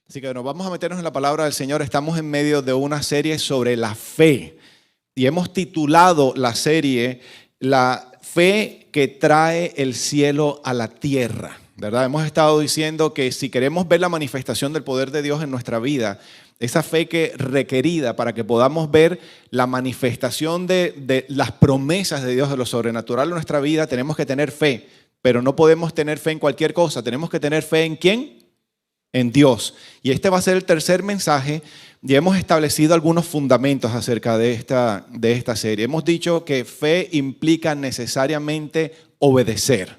Así que nos vamos a meternos en la palabra del Señor. Estamos en medio de una serie sobre la fe y hemos titulado la serie La fe que trae el cielo a la tierra, ¿verdad? Hemos estado diciendo que si queremos ver la manifestación del poder de Dios en nuestra vida, esa fe que requerida para que podamos ver la manifestación de las promesas de Dios de lo sobrenatural en nuestra vida, tenemos que tener fe, pero no podemos tener fe en cualquier cosa. Tenemos que tener fe ¿en quién? En Dios. Y este va a ser el tercer mensaje y hemos establecido algunos fundamentos acerca de esta serie. Hemos dicho que fe implica necesariamente obedecer,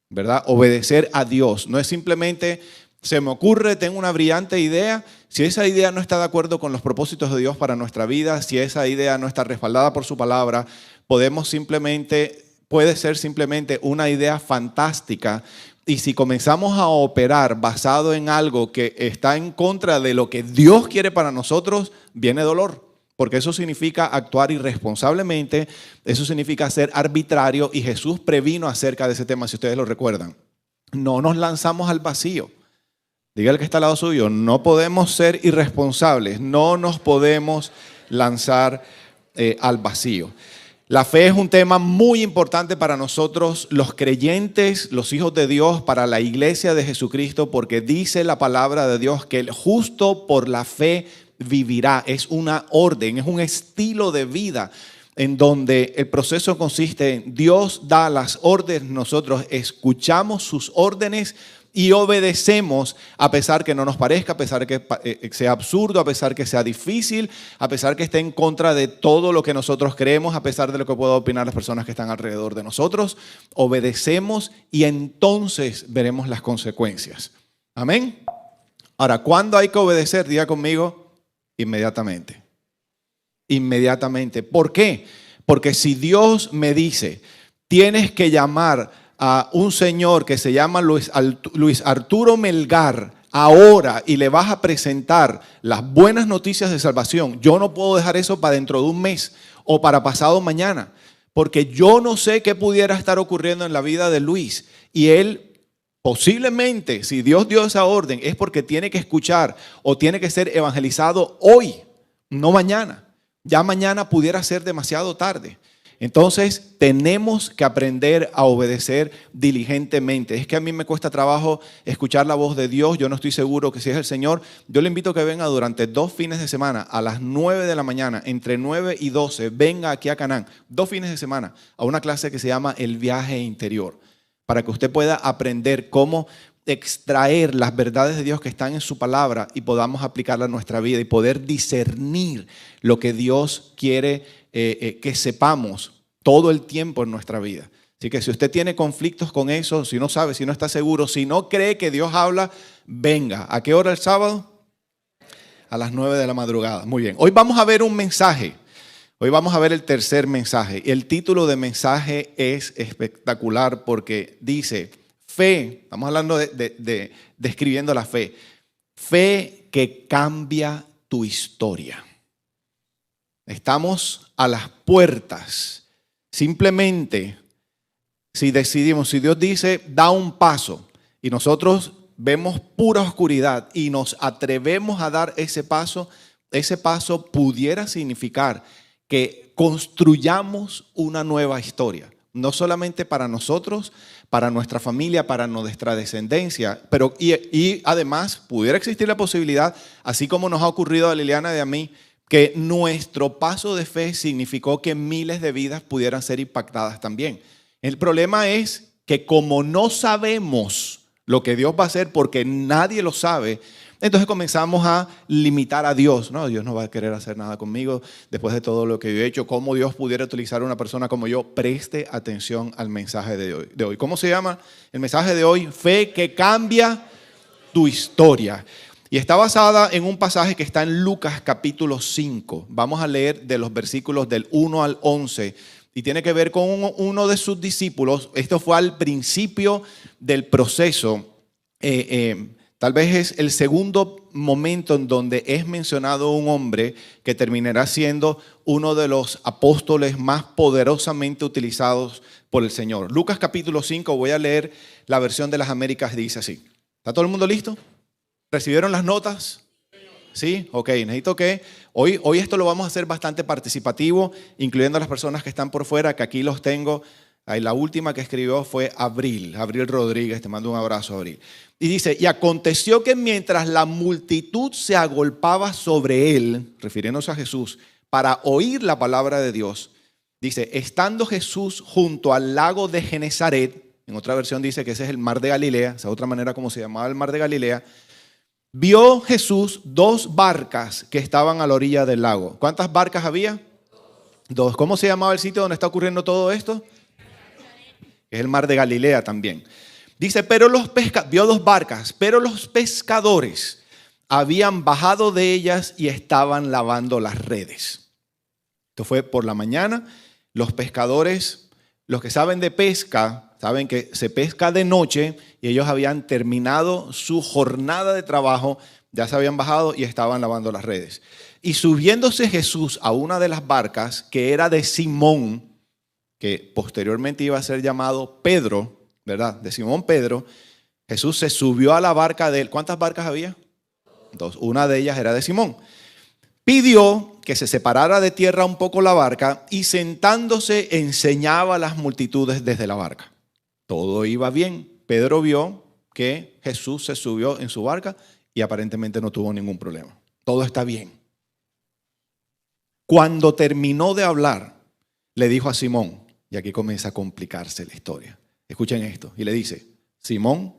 ¿verdad? Obedecer a Dios. No es simplemente se me ocurre, tengo una brillante idea. Si esa idea no está de acuerdo con los propósitos de Dios para nuestra vida, si esa idea no está respaldada por su palabra, puede ser simplemente una idea fantástica. Y si comenzamos a operar basado en algo que está en contra de lo que Dios quiere para nosotros, viene dolor. Porque eso significa actuar irresponsablemente, eso significa ser arbitrario y Jesús previno acerca de ese tema, si ustedes lo recuerdan. No nos lanzamos al vacío. Dígale que está al lado suyo, no podemos ser irresponsables, no nos podemos lanzar al vacío. La fe es un tema muy importante para nosotros, los creyentes, los hijos de Dios, para la iglesia de Jesucristo, porque dice la palabra de Dios que el justo por la fe vivirá. Es una orden, es un estilo de vida en donde el proceso consiste en Dios da las órdenes, nosotros escuchamos sus órdenes y obedecemos a pesar que no nos parezca, a pesar que sea absurdo, a pesar que sea difícil, a pesar que esté en contra de todo lo que nosotros creemos, a pesar de lo que puedan opinar las personas que están alrededor de nosotros. Obedecemos y entonces veremos las consecuencias. Amén. Ahora, ¿cuándo hay que obedecer? Diga conmigo, inmediatamente. Inmediatamente. ¿Por qué? Porque si Dios me dice, tienes que llamar a un señor que se llama Luis Arturo Melgar ahora y le vas a presentar las buenas noticias de salvación, yo no puedo dejar eso para dentro de un mes o para pasado mañana, porque yo no sé qué pudiera estar ocurriendo en la vida de Luis y él posiblemente, si Dios dio esa orden, es porque tiene que escuchar o tiene que ser evangelizado hoy, no mañana. Ya mañana pudiera ser demasiado tarde. Entonces tenemos que aprender a obedecer diligentemente. Es que a mí me cuesta trabajo escuchar la voz de Dios. Yo no estoy seguro que si es el Señor. Yo le invito a que venga durante 2 fines de semana a las 9 de la mañana, entre 9 y 12, venga aquí a Canaán, 2 fines de semana, a una clase que se llama El Viaje Interior, para que usted pueda aprender cómo extraer las verdades de Dios que están en su palabra y podamos aplicarla a nuestra vida y poder discernir lo que Dios quiere que sepamos todo el tiempo en nuestra vida. Así que si usted tiene conflictos con eso, si no sabe, si no está seguro, si no cree que Dios habla, venga. ¿A qué hora el sábado? A las 9 de la madrugada. Muy bien. Hoy vamos a ver un mensaje. Hoy vamos a ver el tercer mensaje. Y el título de mensaje es espectacular porque dice fe. Estamos hablando de describiendo la fe. Fe que cambia tu historia. Estamos a las puertas. Simplemente, si decidimos, si Dios dice, da un paso y nosotros vemos pura oscuridad y nos atrevemos a dar ese paso pudiera significar que construyamos una nueva historia. No solamente para nosotros, para nuestra familia, para nuestra descendencia, pero y además pudiera existir la posibilidad, así como nos ha ocurrido a Liliana y a mí, que nuestro paso de fe significó que miles de vidas pudieran ser impactadas también. El problema es que como no sabemos lo que Dios va a hacer porque nadie lo sabe, entonces comenzamos a limitar a Dios. No, Dios no va a querer hacer nada conmigo después de todo lo que yo he hecho. ¿Cómo Dios pudiera utilizar a una persona como yo? Preste atención al mensaje de hoy. ¿Cómo se llama el mensaje de hoy? Fe que cambia tu historia. Y está basada en un pasaje que está en Lucas capítulo 5. Vamos a leer de los versículos del 1 al 11. Y tiene que ver con uno de sus discípulos. Esto fue al principio del proceso. Tal vez es el segundo momento en donde es mencionado un hombre que terminará siendo uno de los apóstoles más poderosamente utilizados por el Señor. Lucas capítulo 5, voy a leer la versión de las Américas, dice así. ¿Está todo el mundo listo? ¿Recibieron las notas? Sí, ok, necesito que hoy esto lo vamos a hacer bastante participativo, incluyendo a las personas que están por fuera, que aquí los tengo. Ahí la última que escribió fue Abril Rodríguez, te mando un abrazo, Abril. Y dice, y aconteció que mientras la multitud se agolpaba sobre él, refiriéndose a Jesús, para oír la palabra de Dios, dice, estando Jesús junto al lago de Genesaret, en otra versión dice que ese es el mar de Galilea, esa otra manera como se llamaba el mar de Galilea, vio Jesús 2 barcas que estaban a la orilla del lago. ¿Cuántas barcas había? 2. ¿Cómo se llamaba el sitio donde está ocurriendo todo esto? Es el mar de Galilea también. Dice, vio 2 barcas, pero los pescadores habían bajado de ellas y estaban lavando las redes. Esto fue por la mañana. Los pescadores, los que saben de pesca, saben que se pesca de noche y ellos habían terminado su jornada de trabajo, ya se habían bajado y estaban lavando las redes. Y subiéndose Jesús a una de las barcas, que era de Simón, que posteriormente iba a ser llamado Pedro, ¿verdad? De Simón Pedro, Jesús se subió a la barca de él. ¿Cuántas barcas había? 2. Una de ellas era de Simón. Pidió que se separara de tierra un poco la barca y sentándose enseñaba a las multitudes desde la barca. Todo iba bien. Pedro vio que Jesús se subió en su barca y aparentemente no tuvo ningún problema. Todo está bien. Cuando terminó de hablar, le dijo a Simón, y aquí comienza a complicarse la historia. Escuchen esto. Y le dice, Simón,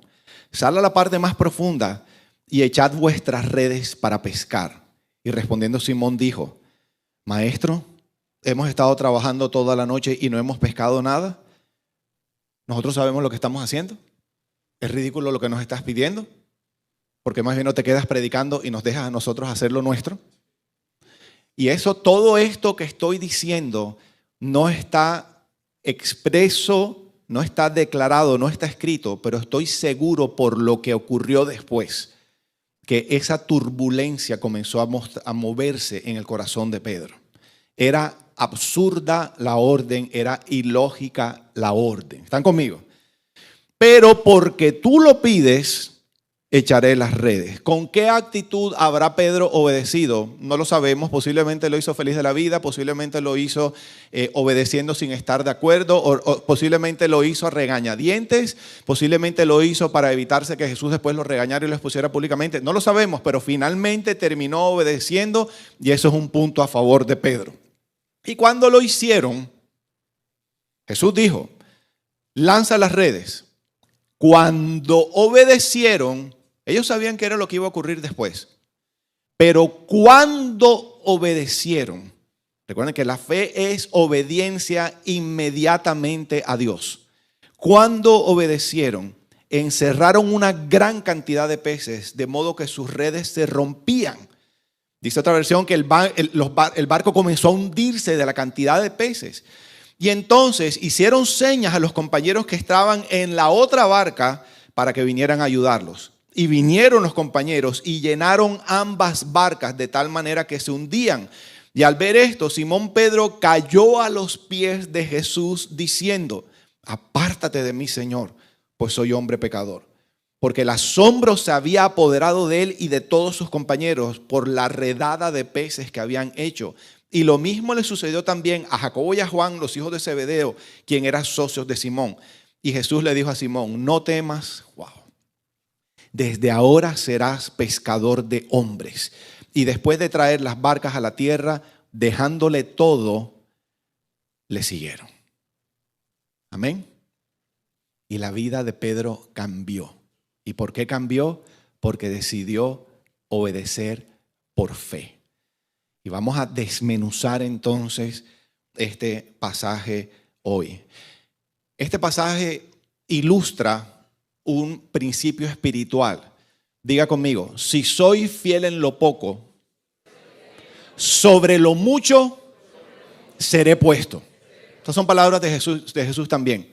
sal a la parte más profunda y echad vuestras redes para pescar. Y respondiendo Simón dijo, Maestro, hemos estado trabajando toda la noche y no hemos pescado nada. Nosotros sabemos lo que estamos haciendo. Es ridículo lo que nos estás pidiendo. Porque más bien no te quedas predicando y nos dejas a nosotros hacer lo nuestro. Y todo esto que estoy diciendo no está expreso, no está declarado, no está escrito, pero estoy seguro por lo que ocurrió después, que esa turbulencia comenzó a moverse en el corazón de Pedro. Era absurda la orden, era ilógica la orden. ¿Están conmigo? Pero porque tú lo pides, echaré las redes. ¿Con qué actitud habrá Pedro obedecido? No lo sabemos. Posiblemente lo hizo feliz de la vida, posiblemente lo hizo obedeciendo sin estar de acuerdo, o posiblemente lo hizo a regañadientes, posiblemente lo hizo para evitarse que Jesús después lo regañara y lo expusiera públicamente. No lo sabemos, pero finalmente terminó obedeciendo y eso es un punto a favor de Pedro. Y cuando lo hicieron, Jesús dijo, lanza las redes. Cuando obedecieron, ellos sabían que era lo que iba a ocurrir después. Pero cuando obedecieron, recuerden que la fe es obediencia inmediatamente a Dios. Cuando obedecieron, encerraron una gran cantidad de peces, de modo que sus redes se rompían. Dice otra versión que el barco comenzó a hundirse de la cantidad de peces. Y entonces hicieron señas a los compañeros que estaban en la otra barca para que vinieran a ayudarlos. Y vinieron los compañeros y llenaron ambas barcas de tal manera que se hundían. Y al ver esto, Simón Pedro cayó a los pies de Jesús diciendo, apártate de mí, Señor, pues soy hombre pecador. Porque el asombro se había apoderado de él y de todos sus compañeros por la redada de peces que habían hecho. Y lo mismo le sucedió también a Jacobo y a Juan, los hijos de Zebedeo, quien eran socios de Simón. Y Jesús le dijo a Simón, no temas, desde ahora serás pescador de hombres. Y después de traer las barcas a la tierra, dejándole todo, le siguieron. Amén. Y la vida de Pedro cambió. ¿Y por qué cambió? Porque decidió obedecer por fe. Y vamos a desmenuzar entonces este pasaje hoy. Este pasaje ilustra un principio espiritual. Diga conmigo, si soy fiel en lo poco, sobre lo mucho seré puesto. Estas son palabras de Jesús también.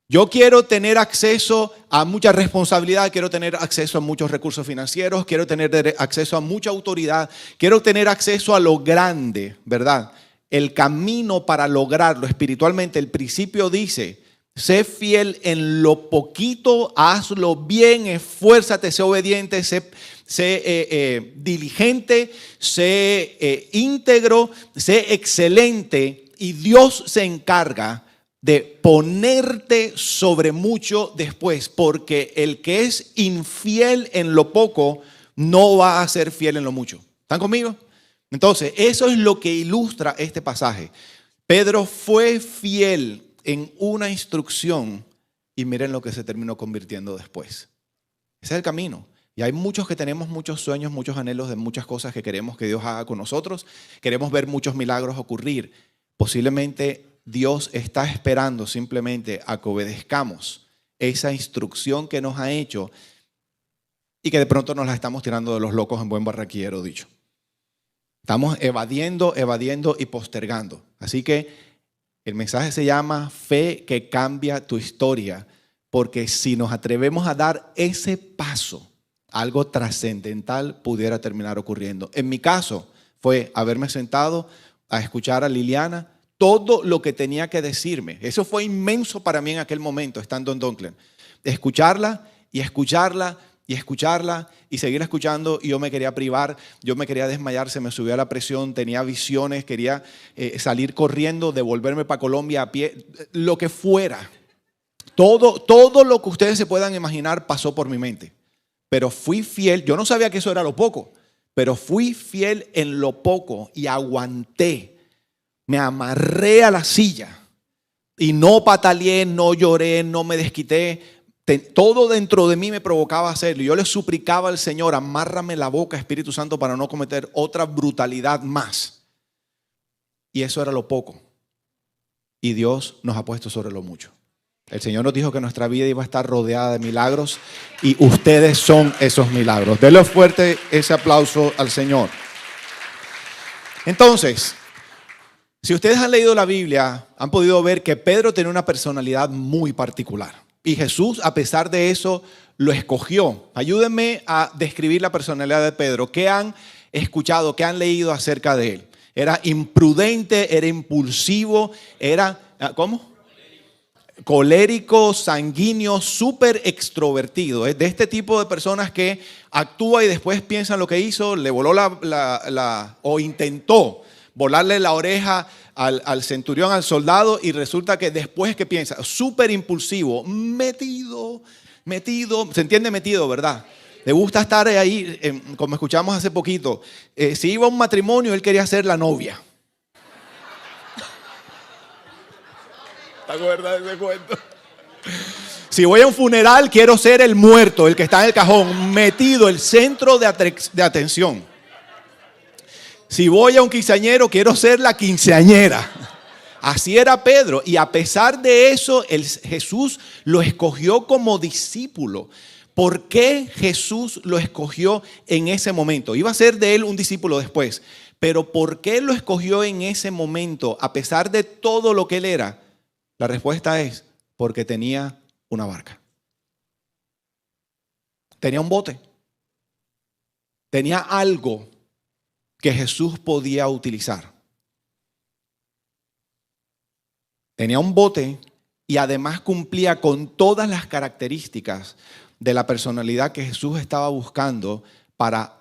Yo quiero tener acceso a mucha responsabilidad, quiero tener acceso a muchos recursos financieros, quiero tener acceso a mucha autoridad, quiero tener acceso a lo grande, ¿verdad? El camino para lograrlo espiritualmente, el principio dice, sé fiel en lo poquito, hazlo bien, esfuérzate, sé obediente, sé sé diligente, sé íntegro, sé excelente, y Dios se encarga de ponerte sobre mucho después, porque el que es infiel en lo poco no va a ser fiel en lo mucho. ¿Están conmigo? Entonces, eso es lo que ilustra este pasaje. Pedro fue fiel en una instrucción y miren lo que se terminó convirtiendo después. Ese es el camino. Y hay muchos que tenemos muchos sueños, muchos anhelos de muchas cosas que queremos que Dios haga con nosotros. Queremos ver muchos milagros ocurrir. Posiblemente Dios está esperando simplemente a que obedezcamos esa instrucción que nos ha hecho y que de pronto nos la estamos tirando de los locos en buen barranquillero dicho. Estamos evadiendo y postergando. Así que el mensaje se llama Fe que cambia tu historia, porque si nos atrevemos a dar ese paso, algo trascendental pudiera terminar ocurriendo. En mi caso fue haberme sentado a escuchar a Liliana todo lo que tenía que decirme. Eso fue inmenso para mí en aquel momento, estando en Dunkland. Escucharla y escucharla y escucharla y seguir escuchando, y yo me quería privar, yo me quería desmayar, se me subía la presión, tenía visiones, quería salir corriendo, devolverme para Colombia a pie, lo que fuera. Todo lo que ustedes se puedan imaginar pasó por mi mente. Pero fui fiel, yo no sabía que eso era lo poco, pero fui fiel en lo poco y aguanté. Me amarré a la silla y no pataleé, no lloré, no me desquité. Todo dentro de mí me provocaba hacerlo. Yo le suplicaba al Señor, amárrame la boca, Espíritu Santo, para no cometer otra brutalidad más. Y eso era lo poco. Y Dios nos ha puesto sobre lo mucho. El Señor nos dijo que nuestra vida iba a estar rodeada de milagros y ustedes son esos milagros. Denle fuerte ese aplauso al Señor. Entonces, si ustedes han leído la Biblia, han podido ver que Pedro tenía una personalidad muy particular. Y Jesús, a pesar de eso, lo escogió. Ayúdenme a describir la personalidad de Pedro. ¿Qué han escuchado, qué han leído acerca de él? Era imprudente, era impulsivo, era, ¿cómo? Colérico, sanguíneo, súper extrovertido. Es de este tipo de personas que actúa y después piensan lo que hizo, le voló o intentó volarle la oreja al centurión, al soldado, y resulta que después que piensa, súper impulsivo, metido, se entiende metido, ¿verdad? Le gusta estar ahí, como escuchamos hace poquito, si iba a un matrimonio, él quería ser la novia. ¿Te acuerdas de ese cuento? Si voy a un funeral, quiero ser el muerto, el que está en el cajón, metido, el centro de atención. Si voy a un quinceañero, quiero ser la quinceañera. Así era Pedro. Y a pesar de eso, Jesús lo escogió como discípulo. ¿Por qué Jesús lo escogió en ese momento? Iba a ser de él un discípulo después. Pero ¿por qué lo escogió en ese momento, a pesar de todo lo que él era? La respuesta es porque tenía una barca. Tenía un bote. Tenía algo que Jesús podía utilizar. Tenía un bote y además cumplía con todas las características de la personalidad que Jesús estaba buscando para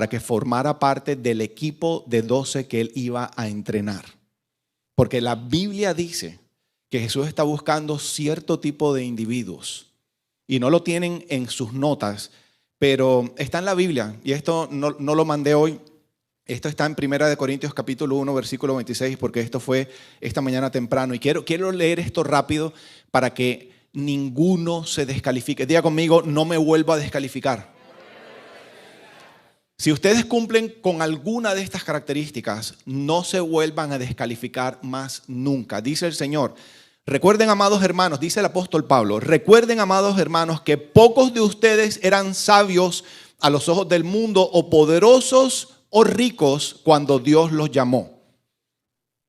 que formara parte del equipo de 12 que él iba a entrenar. Porque la Biblia dice que Jesús está buscando cierto tipo de individuos y no lo tienen en sus notas, pero está en la Biblia, y esto no lo mandé hoy. Esto está en 1 Corintios capítulo 1, versículo 26, porque esto fue esta mañana temprano. Y quiero leer esto rápido para que ninguno se descalifique. Diga conmigo, no me vuelvo a descalificar. Si ustedes cumplen con alguna de estas características, no se vuelvan a descalificar más nunca. Dice el Señor, recuerden, amados hermanos, dice el apóstol Pablo, recuerden, amados hermanos, que pocos de ustedes eran sabios a los ojos del mundo o poderosos o ricos cuando Dios los llamó.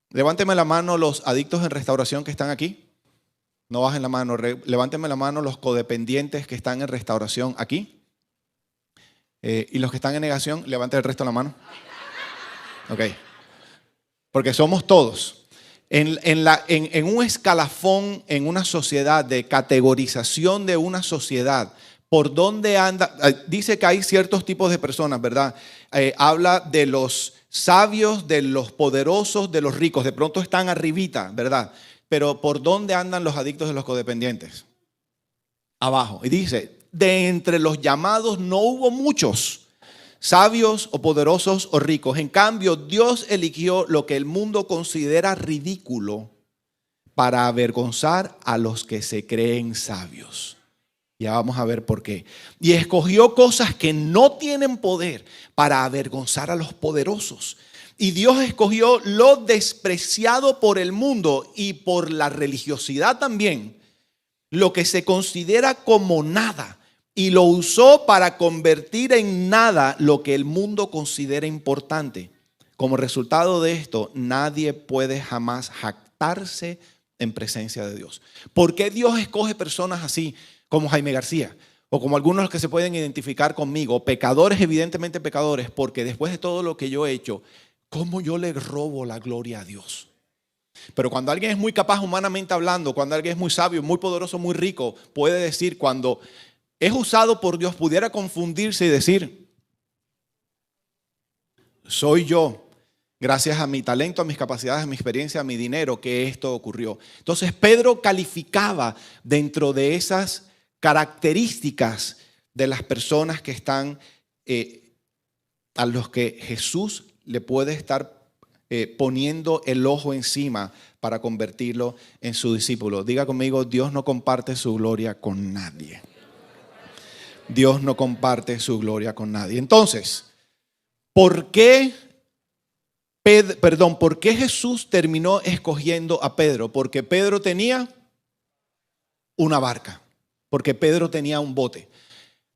Levánteme la mano los adictos en restauración que están aquí. No bajen la mano. Levánteme la mano los codependientes que están en restauración aquí. Y los que están en negación, levanten el resto de la mano. Ok. Porque somos todos. En un escalafón, en una sociedad de categorización de una sociedad, por dónde anda. Dice que hay ciertos tipos de personas, ¿verdad? Habla de los sabios, de los poderosos, de los ricos. De pronto están arribita, ¿verdad? Pero ¿por dónde andan los adictos y los codependientes? Abajo. Y dice, de entre los llamados no hubo muchos sabios o poderosos o ricos. En cambio, Dios eligió lo que el mundo considera ridículo para avergonzar a los que se creen sabios. Ya vamos a ver por qué. Y escogió cosas que no tienen poder para avergonzar a los poderosos. Y Dios escogió lo despreciado por el mundo y por la religiosidad también, lo que se considera como nada, y lo usó para convertir en nada lo que el mundo considera importante. Como resultado de esto, nadie puede jamás jactarse en presencia de Dios. ¿Por qué Dios escoge personas así como Jaime García? O como algunos que se pueden identificar conmigo, pecadores, evidentemente pecadores, porque después de todo lo que yo he hecho, ¿cómo yo le robo la gloria a Dios? Pero cuando alguien es muy capaz humanamente hablando, cuando alguien es muy sabio, muy poderoso, muy rico, puede decir, cuando es usado por Dios, pudiera confundirse y decir, soy yo, gracias a mi talento, a mis capacidades, a mi experiencia, a mi dinero, que esto ocurrió. Entonces Pedro calificaba dentro de esas características de las personas que están, a los que Jesús le puede estar poniendo el ojo encima para convertirlo en su discípulo. Diga conmigo, Dios no comparte su gloria con nadie. Dios no comparte su gloria con nadie. Entonces, ¿por qué Jesús terminó escogiendo a Pedro? Porque Pedro tenía una barca, porque Pedro tenía un bote.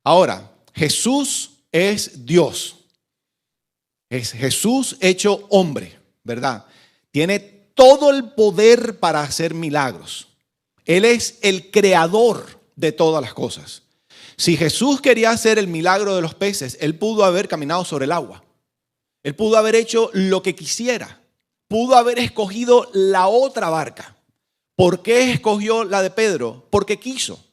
Ahora, Jesús es Dios. Es Jesús hecho hombre, ¿verdad? Tiene todo el poder para hacer milagros. Él es el creador de todas las cosas. Si Jesús quería hacer el milagro de los peces, Él pudo haber caminado sobre el agua. Él pudo haber hecho lo que quisiera. Pudo haber escogido la otra barca. ¿Por qué escogió la de Pedro? Porque quiso.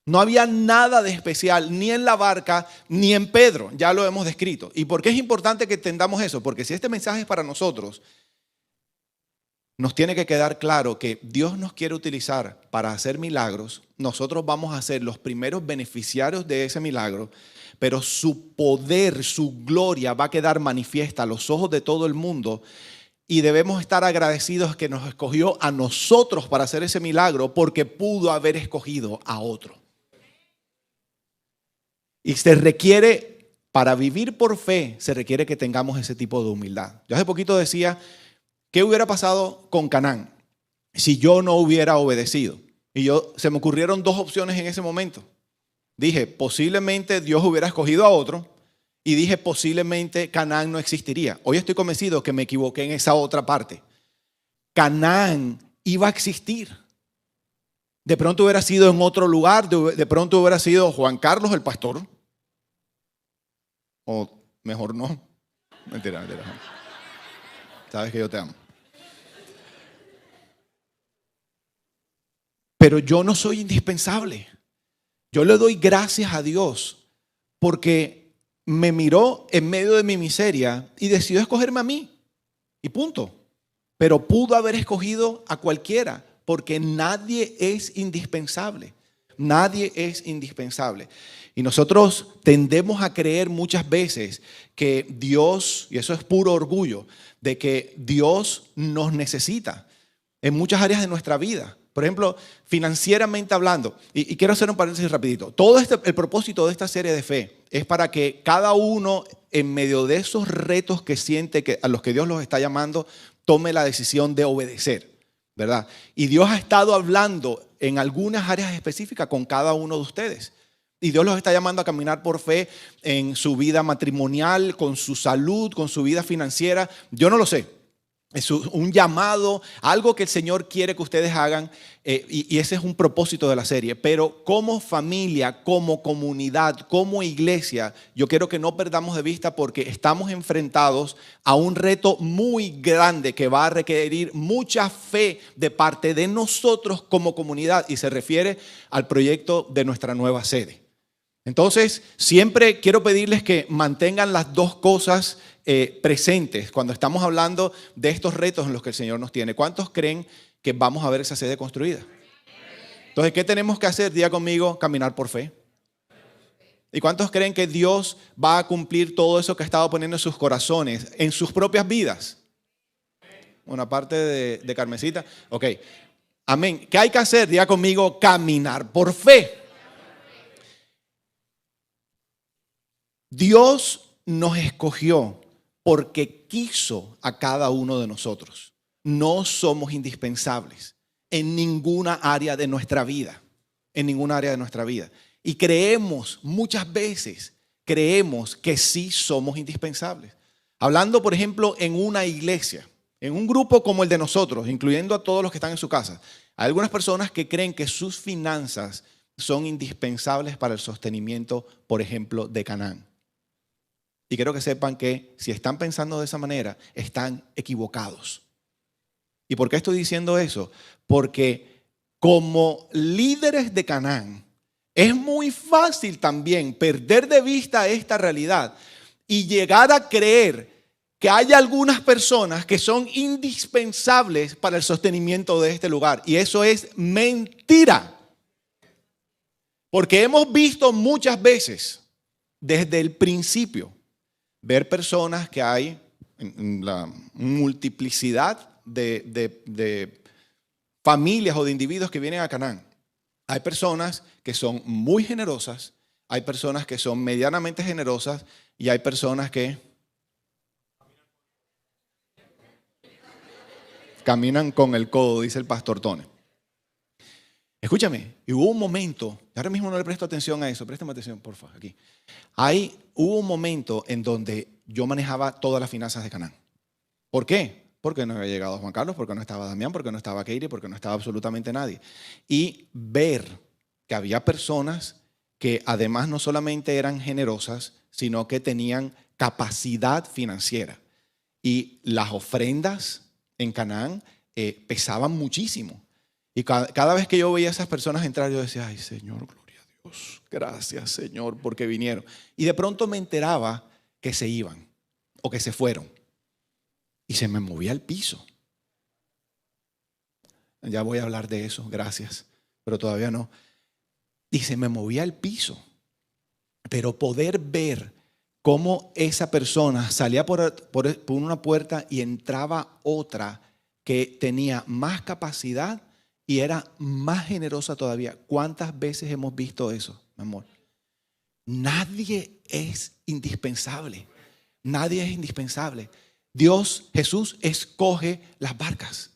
No había nada de especial ni en la barca ni en Pedro. Ya lo hemos descrito. ¿Y por qué es importante que entendamos eso? Porque si este mensaje es para nosotros, nos tiene que quedar claro que Dios nos quiere utilizar para hacer milagros. Nosotros vamos a ser los primeros beneficiarios de ese milagro, pero su poder, su gloria va a quedar manifiesta a los ojos de todo el mundo. Y debemos estar agradecidos que nos escogió a nosotros para hacer ese milagro, porque pudo haber escogido a otro. Y se requiere, para vivir por fe, se requiere que tengamos ese tipo de humildad. Yo hace poquito decía, ¿qué hubiera pasado con Canaán si yo no hubiera obedecido? Y se me ocurrieron dos opciones en ese momento. Dije, posiblemente Dios hubiera escogido a otro, y dije, posiblemente Canaán no existiría. Hoy estoy convencido que me equivoqué en esa otra parte. Canaán iba a existir. De pronto hubiera sido en otro lugar, de pronto hubiera sido Juan Carlos el pastor. O mejor no. Mentira. Sabes que yo te amo. Pero yo no soy indispensable. Yo le doy gracias a Dios porque me miró en medio de mi miseria y decidió escogerme a mí. Y punto. Pero pudo haber escogido a cualquiera porque nadie es indispensable. Nadie es indispensable. Y nosotros tendemos a creer muchas veces que Dios, y eso es puro orgullo, de que Dios nos necesita en muchas áreas de nuestra vida. Por ejemplo, financieramente hablando, y quiero hacer un paréntesis rapidito. El propósito de esta serie de fe es para que cada uno, en medio de esos retos que siente, a los que Dios los está llamando, tome la decisión de obedecer, ¿verdad? Y Dios ha estado hablando en algunas áreas específicas con cada uno de ustedes. Y Dios los está llamando a caminar por fe en su vida matrimonial, con su salud, con su vida financiera. Yo no lo sé. Es un llamado, algo que el Señor quiere que ustedes hagan, y ese es un propósito de la serie. Pero como familia, como comunidad, como iglesia, yo quiero que no perdamos de vista porque estamos enfrentados a un reto muy grande que va a requerir mucha fe de parte de nosotros como comunidad, y se refiere al proyecto de nuestra nueva sede. Entonces, siempre quiero pedirles que mantengan las dos cosas presentes cuando estamos hablando de estos retos en los que el Señor nos tiene. ¿Cuántos creen que vamos a ver esa sede construida? Entonces, ¿qué tenemos que hacer? Diga conmigo, caminar por fe. ¿Y cuántos creen que Dios va a cumplir todo eso que ha estado poniendo en sus corazones, en sus propias vidas? Una parte de Carmencita. Ok. Amén. ¿Qué hay que hacer? Diga conmigo, caminar por fe. Dios nos escogió porque quiso a cada uno de nosotros. No somos indispensables en ninguna área de nuestra vida. En ninguna área de nuestra vida. Y creemos, muchas veces, creemos que sí somos indispensables. Hablando, por ejemplo, en una iglesia, en un grupo como el de nosotros, incluyendo a todos los que están en su casa, hay algunas personas que creen que sus finanzas son indispensables para el sostenimiento, por ejemplo, de Canaán. Y quiero que sepan que si están pensando de esa manera, están equivocados. ¿Y por qué estoy diciendo eso? Porque como líderes de Canaán, es muy fácil también perder de vista esta realidad y llegar a creer que hay algunas personas que son indispensables para el sostenimiento de este lugar. Y eso es mentira. Porque hemos visto muchas veces, desde el principio, ver personas que hay en la multiplicidad de familias o de individuos que vienen a Canaán. Hay personas que son muy generosas, hay personas que son medianamente generosas y hay personas que caminan con el codo, dice el pastor Tone. Escúchame, y hubo un momento, ahora mismo no le presto atención a eso, préstame atención, por favor, aquí. Hubo un momento en donde yo manejaba todas las finanzas de Canaán. ¿Por qué? Porque no había llegado Juan Carlos, porque no estaba Damián, porque no estaba Keiri, porque no estaba absolutamente nadie. Y ver que había personas que además no solamente eran generosas, sino que tenían capacidad financiera. Y las ofrendas en Canaán pesaban muchísimo. Y cada vez que yo veía a esas personas entrar, yo decía, ay Señor, gloria a Dios, gracias Señor, porque vinieron. Y de pronto me enteraba que se iban o que se fueron. Y se me movía el piso. Ya voy a hablar de eso, gracias, pero todavía no. Y se me movía el piso. Pero poder ver cómo esa persona salía por una puerta y entraba otra que tenía más capacidad y era más generosa todavía. ¿Cuántas veces hemos visto eso, mi amor? Nadie es indispensable. Nadie es indispensable. Dios, Jesús, escoge las barcas.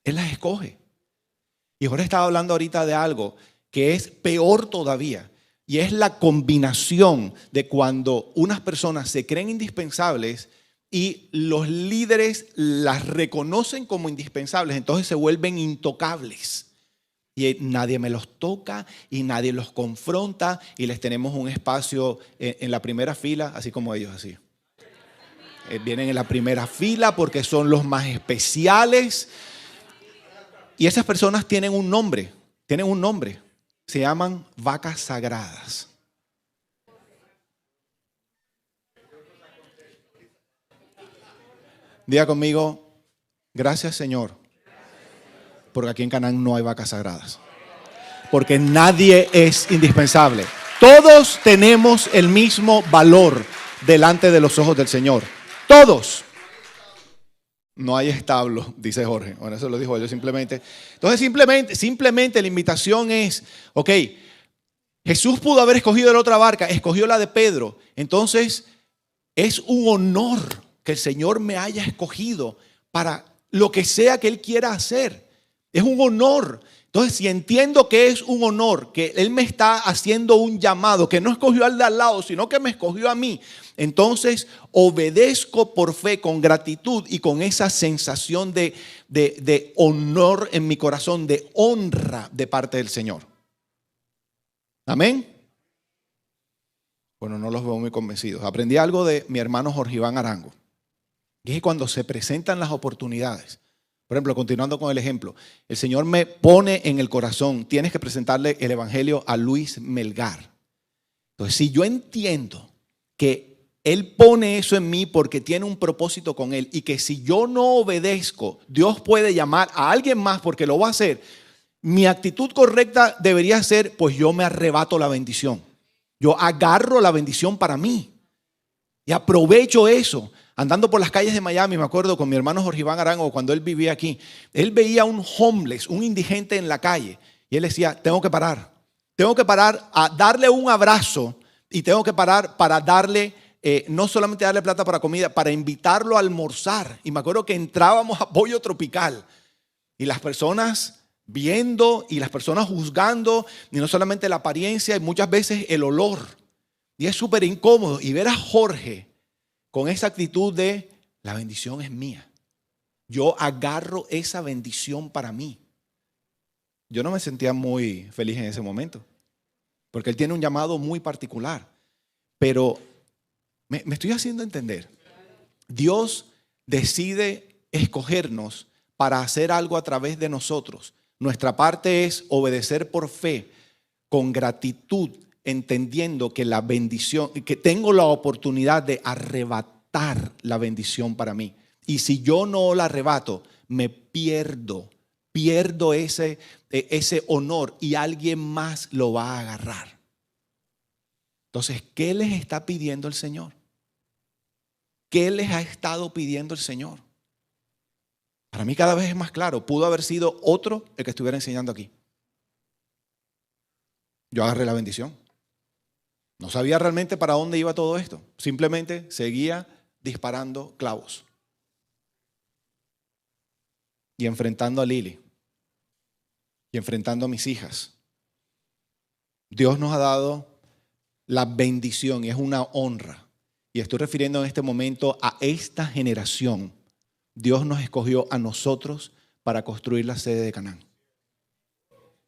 Él las escoge. Y ahora estaba hablando ahorita de algo que es peor todavía. Y es la combinación de cuando unas personas se creen indispensables y los líderes las reconocen como indispensables, entonces se vuelven intocables. Y nadie me los toca y nadie los confronta y les tenemos un espacio en la primera fila, así como ellos así. Vienen en la primera fila porque son los más especiales. Y esas personas tienen un nombre, Se llaman vacas sagradas. Diga conmigo, gracias Señor, porque aquí en Canaán no hay vacas sagradas. Porque nadie es indispensable. Todos tenemos el mismo valor delante de los ojos del Señor. Todos. No hay establo, dice Jorge. Bueno, eso lo dijo él simplemente. Entonces simplemente la invitación es, ok, Jesús pudo haber escogido la otra barca, escogió la de Pedro. Entonces es un honor que el Señor me haya escogido para lo que sea que Él quiera hacer. Es un honor. Entonces, si entiendo que es un honor, que Él me está haciendo un llamado, que no escogió al de al lado, sino que me escogió a mí, entonces obedezco por fe, con gratitud y con esa sensación de honor en mi corazón, de honra de parte del Señor. Amén. Bueno, no los veo muy convencidos. Aprendí algo de mi hermano Jorge Iván Arango. Y es que cuando se presentan las oportunidades, por ejemplo, continuando con el ejemplo, el Señor me pone en el corazón, tienes que presentarle el evangelio a Luis Melgar. Entonces, si yo entiendo que Él pone eso en mí porque tiene un propósito con Él y que si yo no obedezco, Dios puede llamar a alguien más porque lo va a hacer, mi actitud correcta debería ser, pues yo me arrebato la bendición. Yo agarro la bendición para mí y aprovecho eso. Andando por las calles de Miami, me acuerdo con mi hermano Jorge Iván Arango, cuando él vivía aquí, él veía un homeless, un indigente en la calle y él decía, tengo que parar a darle un abrazo y tengo que parar para darle, no solamente darle plata para comida, para invitarlo a almorzar. Y me acuerdo que entrábamos a Pollo Tropical y las personas viendo y las personas juzgando, y no solamente la apariencia, y muchas veces el olor. Y es súper incómodo. Y ver a Jorge con esa actitud de, la bendición es mía. Yo agarro esa bendición para mí. Yo no me sentía muy feliz en ese momento, porque él tiene un llamado muy particular. Pero me estoy haciendo entender. Dios decide escogernos para hacer algo a través de nosotros. Nuestra parte es obedecer por fe, con gratitud, entendiendo que la bendición, que tengo la oportunidad de arrebatar la bendición para mí. Y si yo no la arrebato, me pierdo ese honor y alguien más lo va a agarrar. Entonces, ¿qué les está pidiendo el Señor? ¿Qué les ha estado pidiendo el Señor? Para mí cada vez es más claro. Pudo haber sido otro el que estuviera enseñando aquí. Yo agarré la bendición. No sabía realmente para dónde iba todo esto. Simplemente seguía disparando clavos. Y enfrentando a Lili. Y enfrentando a mis hijas. Dios nos ha dado la bendición y es una honra. Y estoy refiriendo en este momento a esta generación. Dios nos escogió a nosotros para construir la sede de Canaán.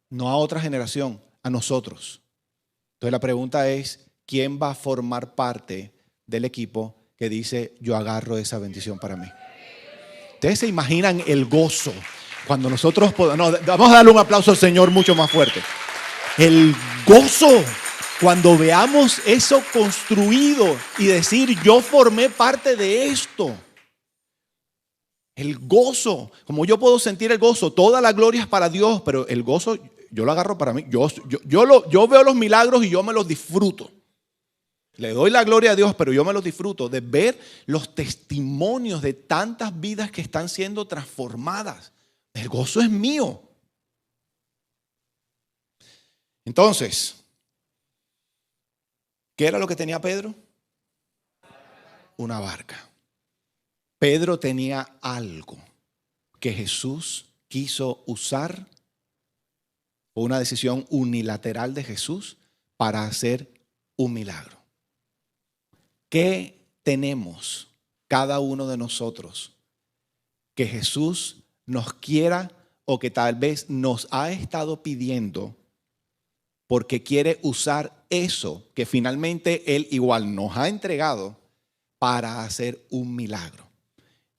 No a otra generación, a nosotros. Entonces la pregunta es, ¿quién va a formar parte del equipo que dice, yo agarro esa bendición para mí? Ustedes se imaginan el gozo cuando nosotros podamos. No, vamos a darle un aplauso al Señor mucho más fuerte. El gozo cuando veamos eso construido y decir, yo formé parte de esto. El gozo, como yo puedo sentir el gozo, toda la gloria es para Dios, pero el gozo yo lo agarro para mí. Yo veo los milagros y yo me los disfruto. Le doy la gloria a Dios, pero yo me los disfruto de ver los testimonios de tantas vidas que están siendo transformadas. El gozo es mío. Entonces, ¿qué era lo que tenía Pedro? Una barca. Pedro tenía algo que Jesús quiso usar, una decisión unilateral de Jesús para hacer un milagro. ¿Qué tenemos cada uno de nosotros que Jesús nos quiera o que tal vez nos ha estado pidiendo porque quiere usar eso que finalmente Él igual nos ha entregado para hacer un milagro?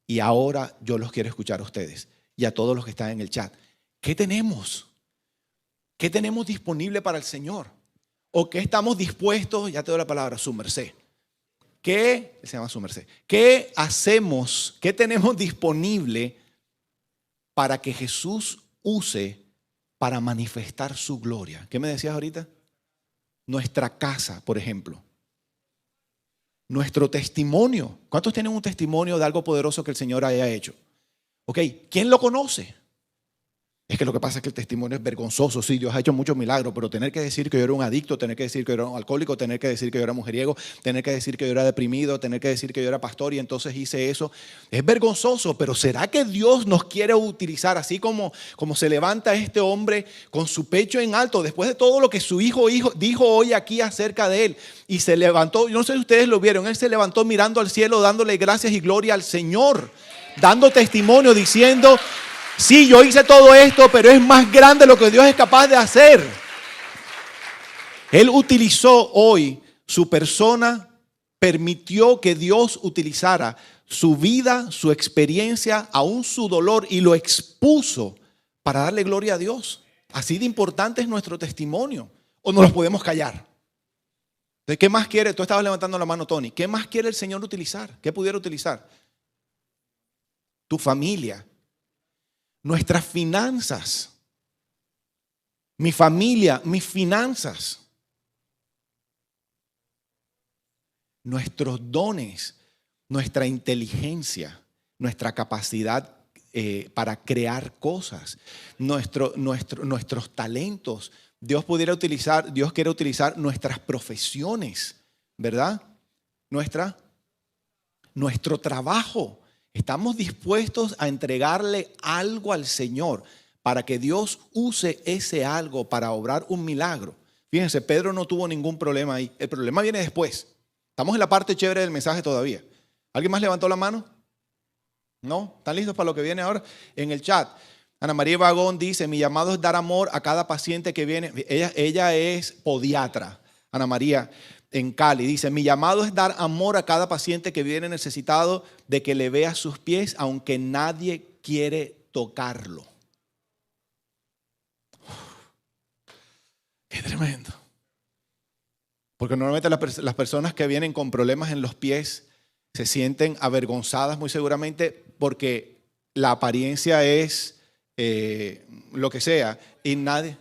Y ahora yo los quiero escuchar a ustedes y a todos los que están en el chat. ¿Qué tenemos? ¿Qué tenemos disponible para el Señor? ¿O qué estamos dispuestos? Ya te doy la palabra, su merced. ¿Qué se llama su merced? ¿Qué hacemos? ¿Qué tenemos disponible para que Jesús use para manifestar su gloria? ¿Qué me decías ahorita? Nuestra casa, por ejemplo. Nuestro testimonio. ¿Cuántos tienen un testimonio de algo poderoso que el Señor haya hecho? Ok, ¿quién lo conoce? Es que lo que pasa es que el testimonio es vergonzoso. Sí, Dios ha hecho muchos milagros, pero tener que decir que yo era un adicto, tener que decir que yo era un alcohólico, tener que decir que yo era mujeriego, tener que decir que yo era deprimido, tener que decir que yo era pastor y entonces hice eso, es vergonzoso. Pero ¿será que Dios nos quiere utilizar así como se levanta este hombre con su pecho en alto después de todo lo que su hijo dijo hoy aquí acerca de él? Y se levantó, yo no sé si ustedes lo vieron, él se levantó mirando al cielo, dándole gracias y gloria al Señor, dando testimonio, diciendo: sí, yo hice todo esto, pero es más grande lo que Dios es capaz de hacer. Él utilizó hoy su persona, permitió que Dios utilizara su vida, su experiencia, aún su dolor, y lo expuso para darle gloria a Dios. Así de importante es nuestro testimonio. ¿O no los podemos callar? Entonces, ¿qué más quiere? Tú estabas levantando la mano, Tony. ¿Qué más quiere el Señor utilizar? ¿Qué pudiera utilizar? Tu familia, nuestras finanzas, mi familia, mis finanzas, nuestros dones, nuestra inteligencia, nuestra capacidad para crear cosas, nuestros talentos. Dios quiere utilizar nuestras profesiones, ¿verdad? Nuestro trabajo. Estamos dispuestos a entregarle algo al Señor para que Dios use ese algo para obrar un milagro. Fíjense, Pedro no tuvo ningún problema ahí. El problema viene después. Estamos en la parte chévere del mensaje todavía. ¿Alguien más levantó la mano? ¿No? ¿Están listos para lo que viene ahora? En el chat, Ana María Vagón dice, mi llamado es dar amor a cada paciente que viene. Ella es podiatra, Ana María, en Cali. Dice, mi llamado es dar amor a cada paciente que viene necesitado de que le vea sus pies, aunque nadie quiere tocarlo. Qué tremendo. Porque normalmente las personas que vienen con problemas en los pies se sienten avergonzadas muy seguramente porque la apariencia es lo que sea y nadie.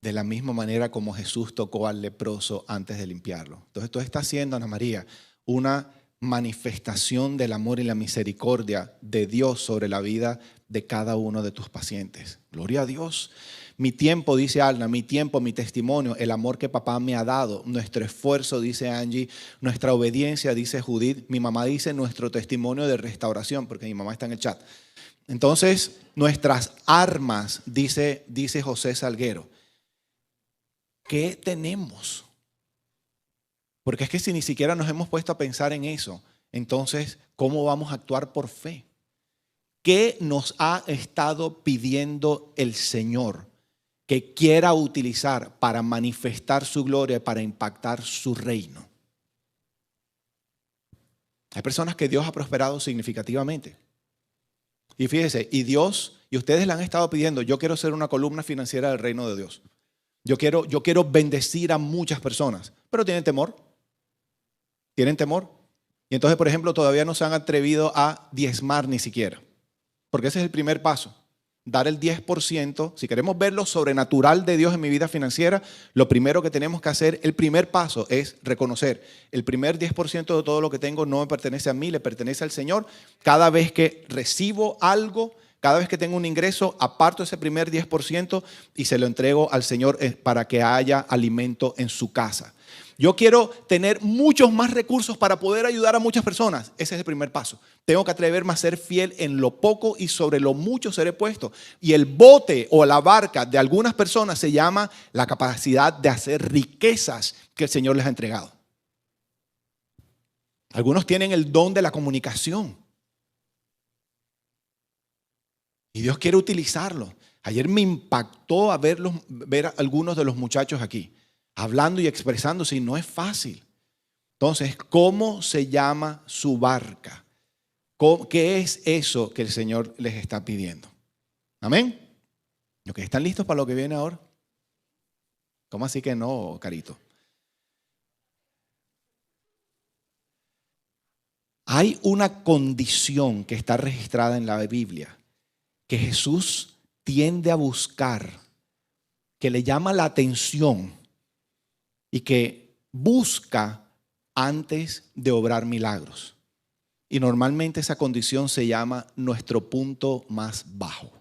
De la misma manera como Jesús tocó al leproso antes de limpiarlo. Entonces tú estás haciendo, Ana María, una manifestación del amor y la misericordia de Dios sobre la vida de cada uno de tus pacientes. Gloria a Dios. Mi tiempo, dice Alna, mi tiempo, mi testimonio, el amor que papá me ha dado, nuestro esfuerzo, dice Angie, nuestra obediencia, dice Judith, mi mamá dice nuestro testimonio de restauración, porque mi mamá está en el chat. Entonces, nuestras armas, dice José Salguero. ¿Qué tenemos? Porque es que si ni siquiera nos hemos puesto a pensar en eso, entonces, ¿cómo vamos a actuar por fe? ¿Qué nos ha estado pidiendo el Señor que quiera utilizar para manifestar su gloria, para impactar su reino? Hay personas que Dios ha prosperado significativamente. Y fíjese, y ustedes le han estado pidiendo, yo quiero ser una columna financiera del reino de Dios. Yo quiero bendecir a muchas personas, pero tienen temor. Tienen temor. Y entonces, por ejemplo, todavía no se han atrevido a diezmar ni siquiera. Porque ese es el primer paso. Dar el 10%. Si queremos ver lo sobrenatural de Dios en mi vida financiera, lo primero que tenemos que hacer, el primer paso es reconocer. El primer 10% de todo lo que tengo no me pertenece a mí, le pertenece al Señor. Cada vez que recibo algo, cada vez que tengo un ingreso, aparto ese primer 10% y se lo entrego al Señor para que haya alimento en su casa. Yo quiero tener muchos más recursos para poder ayudar a muchas personas. Ese es el primer paso. Tengo que atreverme a ser fiel en lo poco y sobre lo mucho seré puesto. Y el bote o la barca de algunas personas se llama la capacidad de hacer riquezas que el Señor les ha entregado. Algunos tienen el don de la comunicación. Y Dios quiere utilizarlo. Ayer me impactó ver a algunos de los muchachos aquí, hablando y expresándose, y no es fácil. Entonces, ¿cómo se llama su barca? ¿Qué es eso que el Señor les está pidiendo? Amén. ¿Ok? ¿Están listos para lo que viene ahora? ¿Cómo así que no, Carito? Hay una condición que está registrada en la Biblia que Jesús tiende a buscar, que le llama la atención y que busca antes de obrar milagros. Y normalmente esa condición se llama nuestro punto más bajo.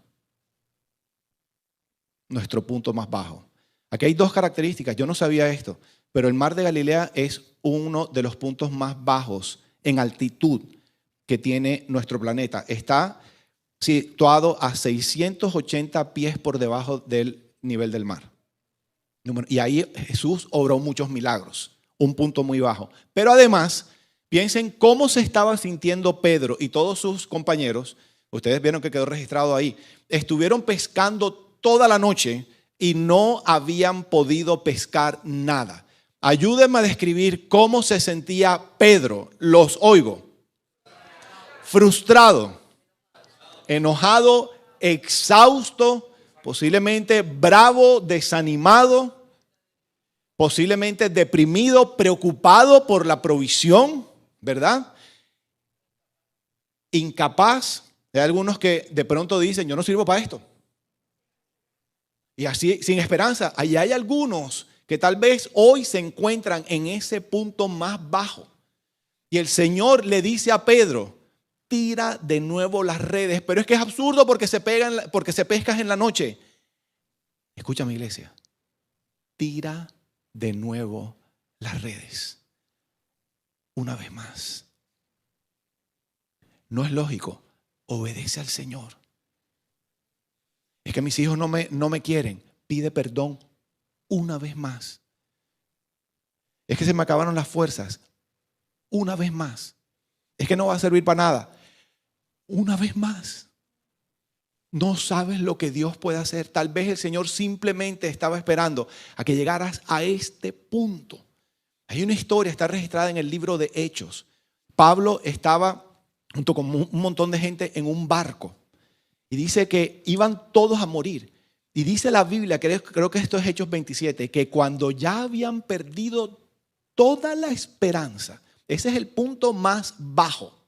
Nuestro punto más bajo. Aquí hay dos características, yo no sabía esto, pero el mar de Galilea es uno de los puntos más bajos en altitud que tiene nuestro planeta. Está situado a 680 pies por debajo del nivel del mar. Y ahí Jesús obró muchos milagros, un punto muy bajo. Pero además, piensen cómo se estaba sintiendo Pedro y todos sus compañeros. Ustedes vieron que quedó registrado ahí. Estuvieron pescando toda la noche y no habían podido pescar nada. Ayúdenme a describir cómo se sentía Pedro. Los oigo. Frustrado, enojado, exhausto, posiblemente bravo, desanimado. posiblemente deprimido, preocupado por la provisión, ¿verdad? Incapaz. Hay algunos que de pronto dicen, yo no sirvo para esto. Y así, sin esperanza. Ahí hay algunos que tal vez hoy se encuentran en ese punto más bajo. Y el Señor le dice a Pedro, tira de nuevo las redes. Pero es que es absurdo porque se pescas en la noche. Escúchame, iglesia. Tira de nuevo las redes. Una vez más. No es lógico. Obedece al Señor. Es que mis hijos no me quieren. Pide perdón una vez más. Es que se me acabaron las fuerzas. Una vez más. Es que no va a servir para nada. Una vez más. No sabes lo que Dios puede hacer. Tal vez el Señor simplemente estaba esperando a que llegaras a este punto. Hay una historia, está registrada en el libro de Hechos. Pablo estaba junto con un montón de gente en un barco. Y dice que iban todos a morir. Y dice la Biblia, creo que esto es Hechos 27, que cuando ya habían perdido toda la esperanza, ese es el punto más bajo,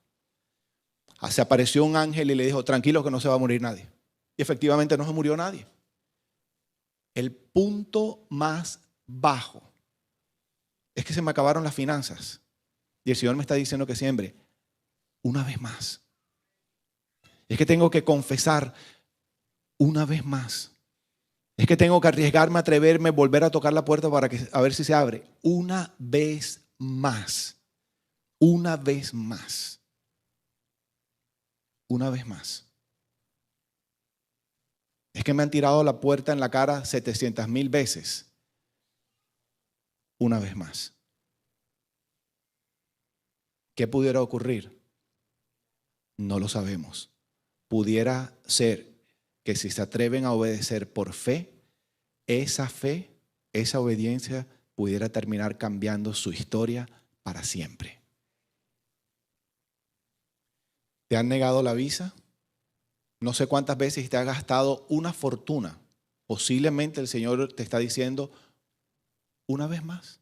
se apareció un ángel y le dijo, tranquilo que no se va a morir nadie. Y efectivamente no se murió nadie. El punto más bajo es que se me acabaron las finanzas. Y el Señor me está diciendo que siembre una vez más. Es que tengo que confesar una vez más. Es que tengo que arriesgarme, atreverme, volver a tocar la puerta a ver si se abre. Una vez más. Una vez más. Una vez más. Es que me han tirado la puerta en la cara 700,000 veces. Una vez más. ¿Qué pudiera ocurrir? No lo sabemos. Pudiera ser que si se atreven a obedecer por fe, esa obediencia pudiera terminar cambiando su historia para siempre. ¿Te han negado la visa? No sé cuántas veces te ha gastado una fortuna. Posiblemente el Señor te está diciendo, una vez más,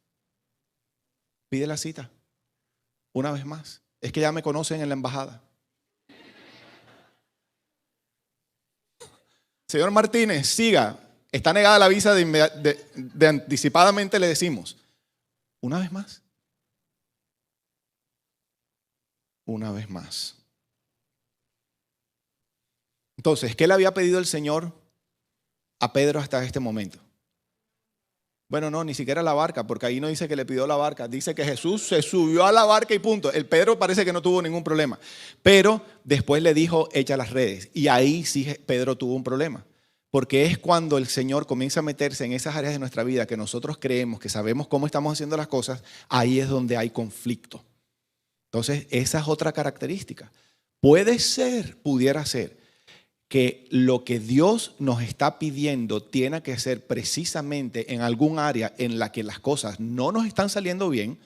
pide la cita. Una vez más. Es que ya me conocen en la embajada. Señor Martínez, siga. Está negada la visa de anticipadamente le decimos. Una vez más. Una vez más. Entonces, ¿qué le había pedido el Señor a Pedro hasta este momento? Bueno, no, ni siquiera la barca, porque ahí no dice que le pidió la barca. Dice que Jesús se subió a la barca y punto. El Pedro parece que no tuvo ningún problema. Pero después le dijo, echa las redes. Y ahí sí Pedro tuvo un problema. Porque es cuando el Señor comienza a meterse en esas áreas de nuestra vida que nosotros creemos, que sabemos cómo estamos haciendo las cosas, ahí es donde hay conflicto. Entonces, esa es otra característica. Pudiera ser que lo que Dios nos está pidiendo tiene que ser precisamente en algún área en la que las cosas no nos están saliendo bien,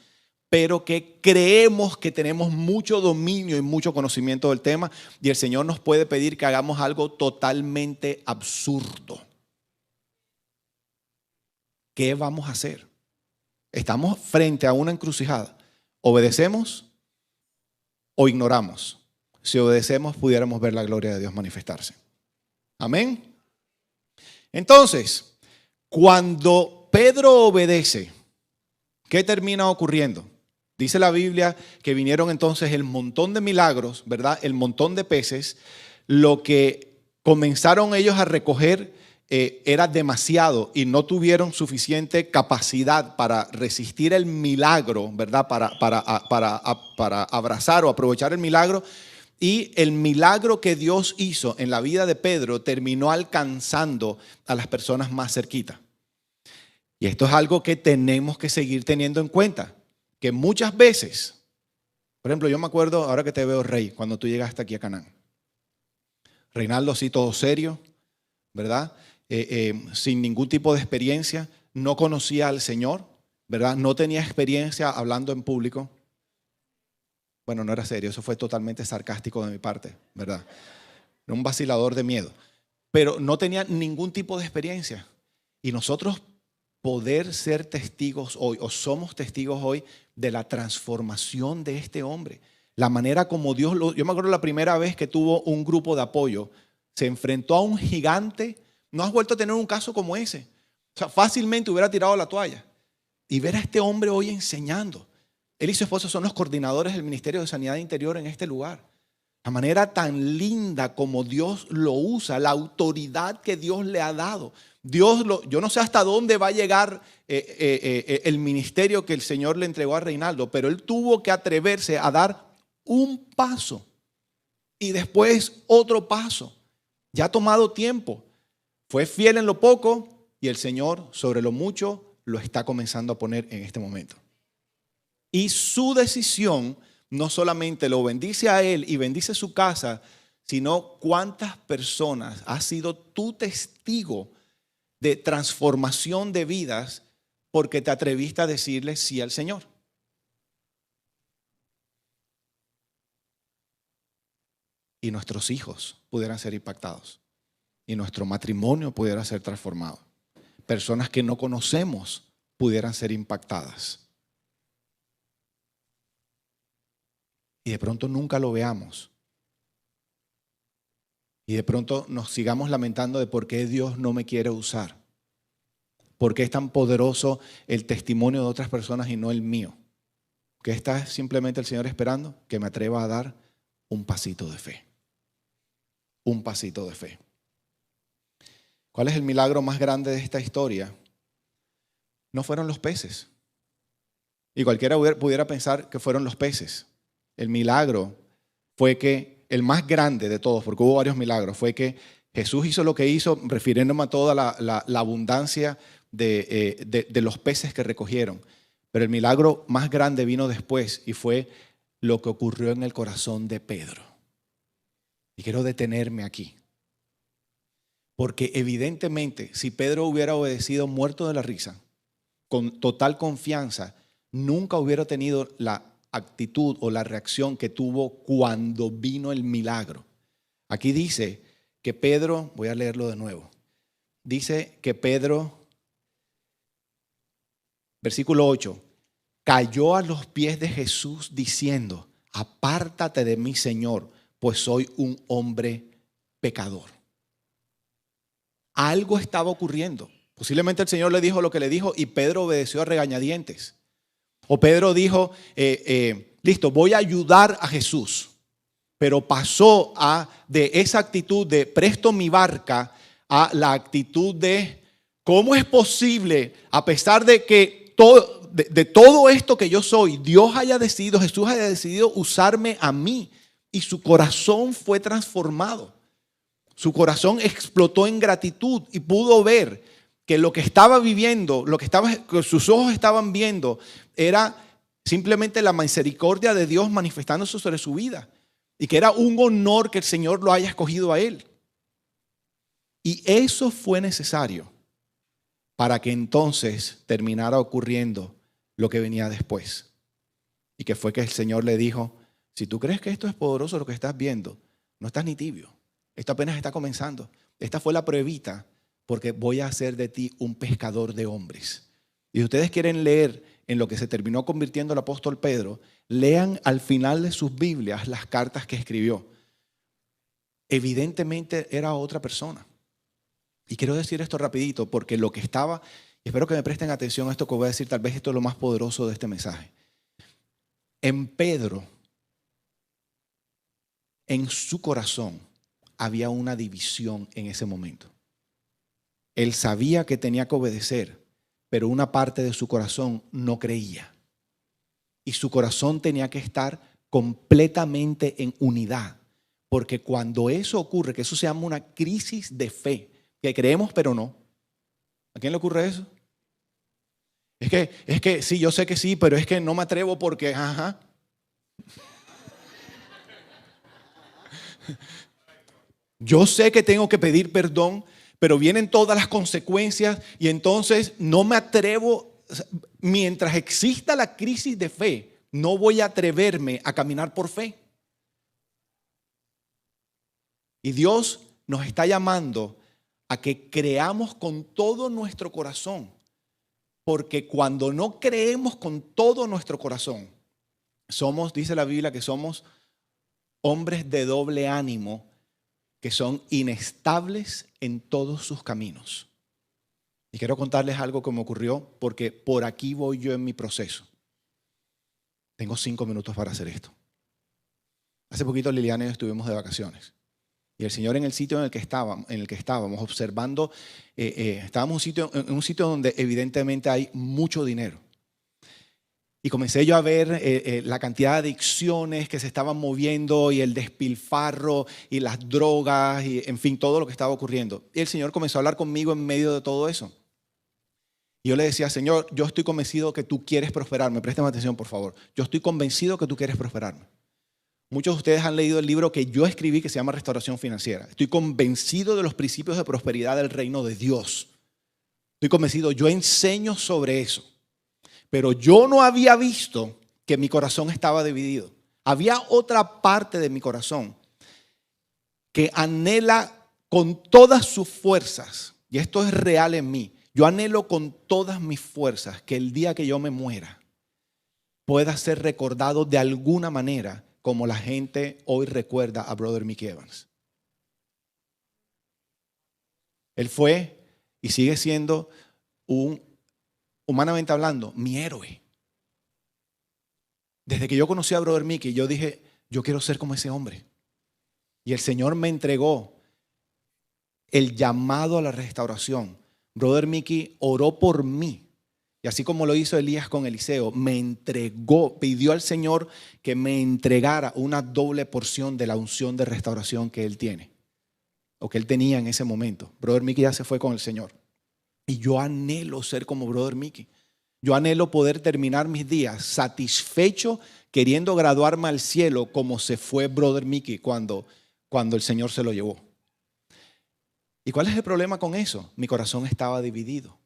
pero que creemos que tenemos mucho dominio y mucho conocimiento del tema, y el Señor nos puede pedir que hagamos algo totalmente absurdo. ¿Qué vamos a hacer? Estamos frente a una encrucijada. ¿Obedecemos o ignoramos? Si obedecemos, pudiéramos ver la gloria de Dios manifestarse. Amén. Entonces, cuando Pedro obedece, ¿qué termina ocurriendo? Dice la Biblia que vinieron entonces el montón de milagros, ¿verdad? El montón de peces. Lo que comenzaron ellos a recoger era demasiado y no tuvieron suficiente capacidad para resistir el milagro, ¿verdad? Para abrazar o aprovechar el milagro. Y el milagro que Dios hizo en la vida de Pedro terminó alcanzando a las personas más cerquitas. Y esto es algo que tenemos que seguir teniendo en cuenta. Que muchas veces, por ejemplo, yo me acuerdo, ahora que te veo, Rey, cuando tú llegaste aquí a Canaán. Reinaldo así todo serio, ¿verdad? Sin ningún tipo de experiencia. No conocía al Señor, ¿verdad? No tenía experiencia hablando en público. Bueno, no era serio, eso fue totalmente sarcástico de mi parte, ¿verdad? Era un vacilador de miedo. Pero no tenía ningún tipo de experiencia. Y nosotros poder ser testigos hoy, o somos testigos hoy, de la transformación de este hombre. La manera como Dios yo me acuerdo la primera vez que tuvo un grupo de apoyo, se enfrentó a un gigante. No has vuelto a tener un caso como ese. O sea, fácilmente hubiera tirado la toalla. Y ver a este hombre hoy enseñando. Él y su esposa son los coordinadores del Ministerio de Sanidad Interior en este lugar. La manera tan linda como Dios lo usa, la autoridad que Dios le ha dado. Yo no sé hasta dónde va a llegar el ministerio que el Señor le entregó a Reinaldo, pero él tuvo que atreverse a dar un paso y después otro paso. Ya ha tomado tiempo. Fue fiel en lo poco y el Señor sobre lo mucho lo está comenzando a poner en este momento. Y su decisión no solamente lo bendice a él y bendice su casa, sino cuántas personas has sido tu testigo de transformación de vidas porque te atreviste a decirle sí al Señor. Y nuestros hijos pudieran ser impactados. Y nuestro matrimonio pudiera ser transformado. Personas que no conocemos pudieran ser impactadas. Y de pronto nunca lo veamos. Y de pronto nos sigamos lamentando de por qué Dios no me quiere usar. ¿Por qué es tan poderoso el testimonio de otras personas y no el mío? ¿Qué está simplemente el Señor esperando? Que me atreva a dar un pasito de fe. Un pasito de fe. ¿Cuál es el milagro más grande de esta historia? No fueron los peces. Y cualquiera pudiera pensar que fueron los peces. El milagro fue que, el más grande de todos, porque hubo varios milagros, fue que Jesús hizo lo que hizo, refiriéndome a toda la abundancia de los peces que recogieron. Pero el milagro más grande vino después y fue lo que ocurrió en el corazón de Pedro. Y quiero detenerme aquí. Porque evidentemente, si Pedro hubiera obedecido muerto de la risa, con total confianza, nunca hubiera tenido la actitud o la reacción que tuvo cuando vino el milagro. Aquí dice que Pedro, voy a leerlo de nuevo, dice que Pedro, versículo 8, cayó a los pies de Jesús diciendo, apártate de mí, Señor, pues soy un hombre pecador. Algo estaba ocurriendo. Posiblemente el Señor le dijo lo que le dijo y Pedro obedeció a regañadientes. O Pedro dijo, listo, voy a ayudar a Jesús. Pero pasó de esa actitud de presto mi barca a la actitud de ¿cómo es posible, a pesar de que de todo esto que yo soy, Dios haya decidido, Jesús haya decidido usarme a mí? Y su corazón fue transformado. Su corazón explotó en gratitud y pudo ver que lo que estaba viviendo, que sus ojos estaban viendo, era simplemente la misericordia de Dios manifestándose sobre su vida. Y que era un honor que el Señor lo haya escogido a él. Y eso fue necesario para que entonces terminara ocurriendo lo que venía después. Y que fue que el Señor le dijo, si tú crees que esto es poderoso lo que estás viendo, no estás ni tibio. Esto apenas está comenzando. Esta fue la pruebita porque voy a hacer de ti un pescador de hombres. Y si ustedes quieren leer en lo que se terminó convirtiendo el apóstol Pedro, lean al final de sus Biblias las cartas que escribió. Evidentemente era otra persona. Y quiero decir esto rapidito porque lo que estaba, y espero que me presten atención a esto que voy a decir, tal vez esto es lo más poderoso de este mensaje. En Pedro, en su corazón, había una división en ese momento. Él sabía que tenía que obedecer, pero una parte de su corazón no creía. Y su corazón tenía que estar completamente en unidad. Porque cuando eso ocurre, que eso se llama una crisis de fe, que creemos pero no. ¿A quién le ocurre eso? Es que sí, yo sé que sí, pero es que no me atrevo porque, ajá. Yo sé que tengo que pedir perdón, pero vienen todas las consecuencias y entonces no me atrevo. Mientras exista la crisis de fe, no voy a atreverme a caminar por fe. Y Dios nos está llamando a que creamos con todo nuestro corazón, Porque cuando no creemos con todo nuestro corazón, dice la Biblia que somos hombres de doble ánimo, que son inestables en todos sus caminos. Y quiero contarles algo que me ocurrió, porque por aquí voy yo en mi proceso. Tengo 5 minutos para hacer esto. Hace poquito Liliana y yo estuvimos de vacaciones. Y el Señor en el sitio en el que estábamos observando, estábamos en un sitio donde evidentemente hay mucho dinero. Y comencé yo a ver la cantidad de adicciones que se estaban moviendo y el despilfarro y las drogas y en fin, todo lo que estaba ocurriendo. Y el Señor comenzó a hablar conmigo en medio de todo eso. Y yo le decía, Señor, yo estoy convencido que tú quieres prosperarme. Préstame atención, por favor. Yo estoy convencido que tú quieres prosperarme. Muchos de ustedes han leído el libro que yo escribí que se llama Restauración Financiera. Estoy convencido de los principios de prosperidad del reino de Dios. Estoy convencido, yo enseño sobre eso. Pero yo no había visto que mi corazón estaba dividido. Había otra parte de mi corazón que anhela con todas sus fuerzas, y esto es real en mí, yo anhelo con todas mis fuerzas que el día que yo me muera pueda ser recordado de alguna manera como la gente hoy recuerda a Brother Mickey Evans. Él fue y sigue siendo humanamente hablando, mi héroe. Desde que yo conocí a Brother Mickey, yo dije, yo quiero ser como ese hombre. Y el Señor me entregó el llamado a la restauración. Brother Mickey oró por mí. Y así como lo hizo Elías con Eliseo, me entregó, pidió al Señor que me entregara una doble porción de la unción de restauración que él tiene, o que él tenía en ese momento. Brother Mickey ya se fue con el Señor. Y yo anhelo ser como Brother Mickey. Yo anhelo poder terminar mis días satisfecho, queriendo graduarme al cielo como se fue Brother Mickey cuando el Señor se lo llevó. ¿Y cuál es el problema con eso? Mi corazón estaba dividido.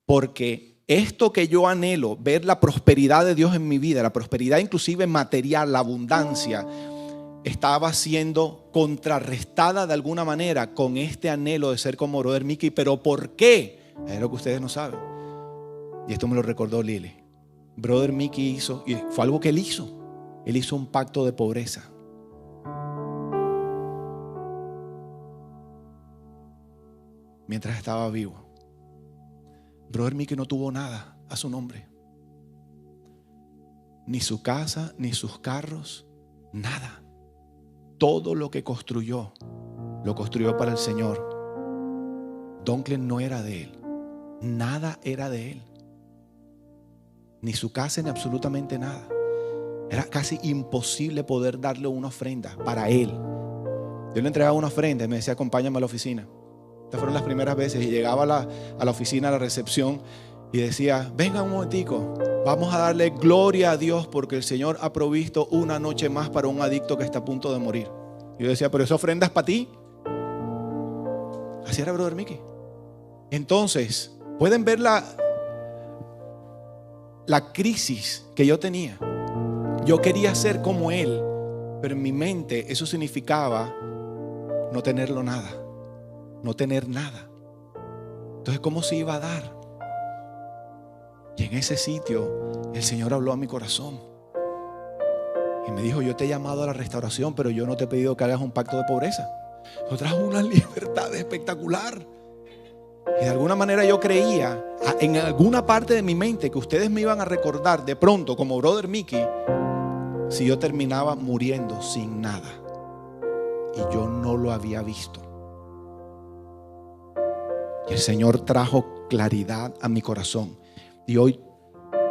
Porque esto que yo anhelo, ver la prosperidad de Dios en mi vida, la prosperidad inclusive material, la abundancia, estaba siendo contrarrestada de alguna manera con este anhelo de ser como Brother Mickey. ¿Pero por qué? Es lo que ustedes no saben. Y esto me lo recordó Lili. Brother Mickey hizo, y fue algo que él hizo un pacto de pobreza. Mientras estaba vivo. Brother Mickey no tuvo nada a su nombre. Ni su casa, ni sus carros, nada. Todo lo que construyó, lo construyó para el Señor. Dunklin no era de él. Nada era de él. Ni su casa, ni absolutamente nada. Era casi imposible poder darle una ofrenda para él. Yo le entregaba una ofrenda y me decía, acompáñame a la oficina. Estas fueron las primeras veces. Y llegaba a la oficina, a la recepción, y decía, venga un momentico, vamos a darle gloria a Dios porque el Señor ha provisto una noche más para un adicto que está a punto de morir. Y yo decía, pero esa ofrenda es para ti. Así era Brother Mickey. Entonces, pueden ver la crisis que yo tenía. Yo quería ser como él, pero en mi mente eso significaba no tenerlo nada, no tener nada. Entonces, ¿cómo se iba a dar? Y en ese sitio el Señor habló a mi corazón y me dijo, yo te he llamado a la restauración, pero yo no te he pedido que hagas un pacto de pobreza. Yo trajo una libertad espectacular. Y de alguna manera yo creía en alguna parte de mi mente que ustedes me iban a recordar de pronto como Brother Mickey si yo terminaba muriendo sin nada. Y yo no lo había visto. Y el Señor trajo claridad a mi corazón. Y hoy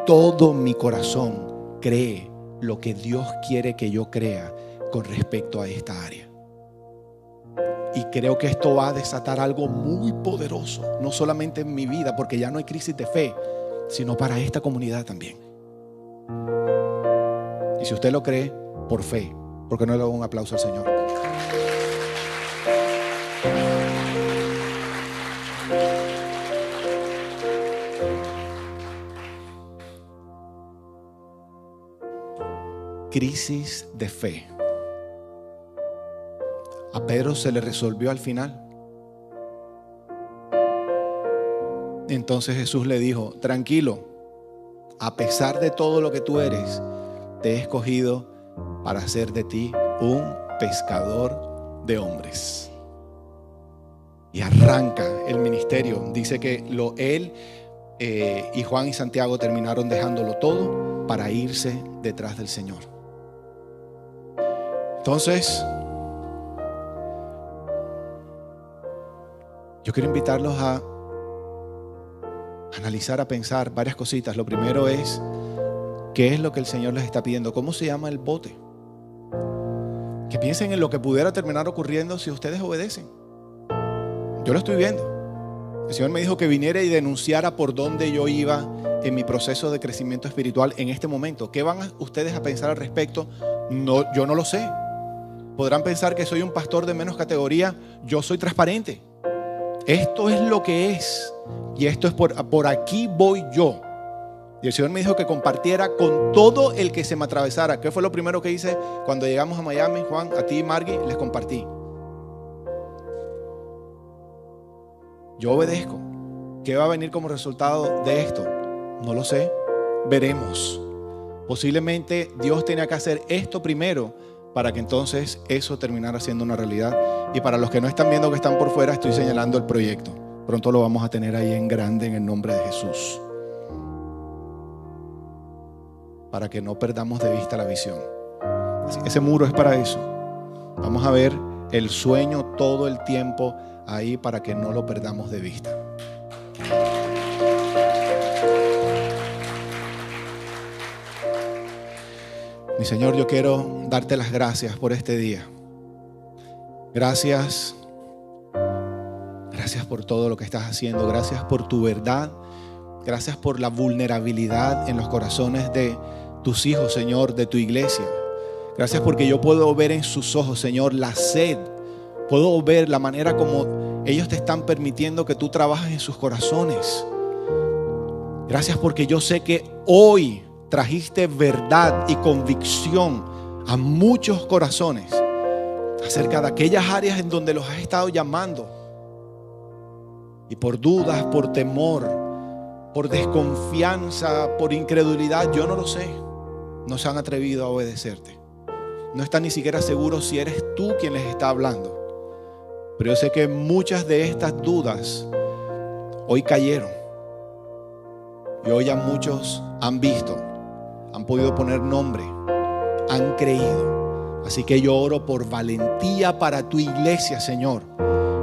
todo mi corazón cree lo que Dios quiere que yo crea con respecto a esta área. Y creo que esto va a desatar algo muy poderoso, no solamente en mi vida, porque ya no hay crisis de fe, sino para esta comunidad también. Y si usted lo cree, por fe, ¿por qué no le doy un aplauso al Señor? Crisis de fe. A Pedro se le resolvió al final. Entonces Jesús le dijo: tranquilo, a pesar de todo lo que tú eres, te he escogido para hacer de ti un pescador de hombres. Y arranca el ministerio. Dice que él y Juan y Santiago terminaron dejándolo todo para irse detrás del Señor. Entonces, yo quiero invitarlos a analizar, a pensar varias cositas. Lo primero es, ¿qué es lo que el Señor les está pidiendo? ¿Cómo se llama el bote? Que piensen en lo que pudiera terminar ocurriendo si ustedes obedecen. Yo lo estoy viendo. El Señor me dijo que viniera y denunciara por dónde yo iba en mi proceso de crecimiento espiritual en este momento. ¿Qué van ustedes a pensar al respecto? No, yo no lo sé. Podrán pensar que soy un pastor de menos categoría. Yo soy transparente. Esto es lo que es. Y esto es por aquí voy yo. Y el Señor me dijo que compartiera con todo el que se me atravesara. ¿Qué fue lo primero que hice cuando llegamos a Miami, Juan? A ti y Margui les compartí. Yo obedezco. ¿Qué va a venir como resultado de esto? No lo sé. Veremos. Posiblemente Dios tenía que hacer esto primero para que entonces eso terminara siendo una realidad. Y para los que no están viendo, que están por fuera, estoy señalando el proyecto. Pronto lo vamos a tener ahí en grande en el nombre de Jesús. Para que no perdamos de vista la visión. Ese muro es para eso. Vamos a ver el sueño todo el tiempo ahí para que no lo perdamos de vista. Mi Señor, yo quiero darte las gracias por este día. Gracias. Gracias por todo lo que estás haciendo. Gracias por tu verdad. Gracias por la vulnerabilidad en los corazones de tus hijos, Señor, de tu iglesia. Gracias porque yo puedo ver en sus ojos, Señor, la sed. Puedo ver la manera como ellos te están permitiendo que tú trabajes en sus corazones. Gracias porque yo sé que hoy trajiste verdad y convicción a muchos corazones acerca de aquellas áreas en donde los has estado llamando. Y por dudas, por temor, por desconfianza, por incredulidad, yo no lo sé, no se han atrevido a obedecerte. No están ni siquiera seguros si eres tú quien les está hablando. Pero yo sé que muchas de estas dudas hoy cayeron. Y hoy ya muchos han visto, han podido poner nombre, han creído. Así que yo oro por valentía para tu iglesia, Señor.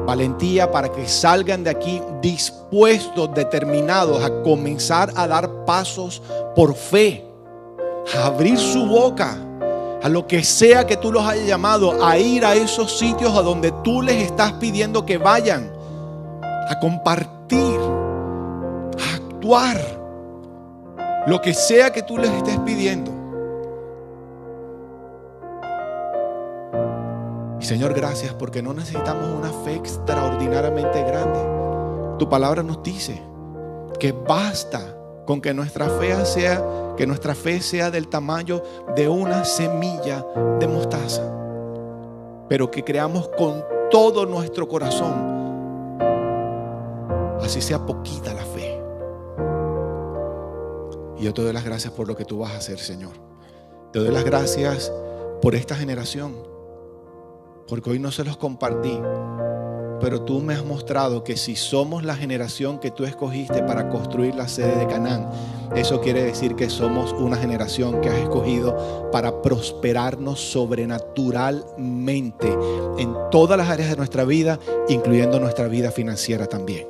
Valentía para que salgan de aquí dispuestos, determinados a comenzar a dar pasos por fe, a abrir su boca a lo que sea que tú los hayas llamado, a ir a esos sitios a donde tú les estás pidiendo que vayan, a compartir, a actuar, lo que sea que tú les estés pidiendo. Y Señor, gracias porque no necesitamos una fe extraordinariamente grande. Tu palabra nos dice que basta con que nuestra fe sea del tamaño de una semilla de mostaza, pero que creamos con todo nuestro corazón, así sea poquita la fe. Y yo te doy las gracias por lo que tú vas a hacer, Señor. Te doy las gracias por esta generación, porque hoy no se los compartí, pero tú me has mostrado que si somos la generación que tú escogiste para construir la sede de Canaán, eso quiere decir que somos una generación que has escogido para prosperarnos sobrenaturalmente en todas las áreas de nuestra vida, incluyendo nuestra vida financiera también.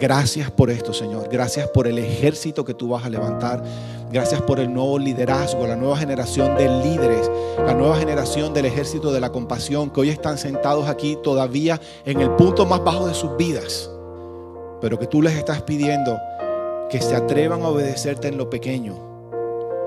Gracias por esto, Señor. Gracias por el ejército que tú vas a levantar. Gracias por el nuevo liderazgo, la nueva generación de líderes, la nueva generación del ejército de la compasión, que hoy están sentados aquí todavía en el punto más bajo de sus vidas, pero que tú les estás pidiendo que se atrevan a obedecerte en lo pequeño.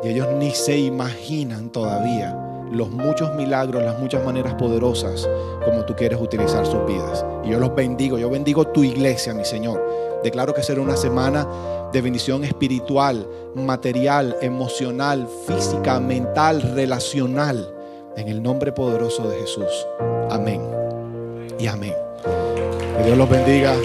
Y ellos ni se imaginan todavía los muchos milagros, las muchas maneras poderosas como tú quieres utilizar sus vidas. Y yo los bendigo, yo bendigo tu iglesia, mi Señor. Declaro que será una semana de bendición espiritual, material, emocional, física, mental, relacional, en el nombre poderoso de Jesús. Amén y amén. Que Dios los bendiga.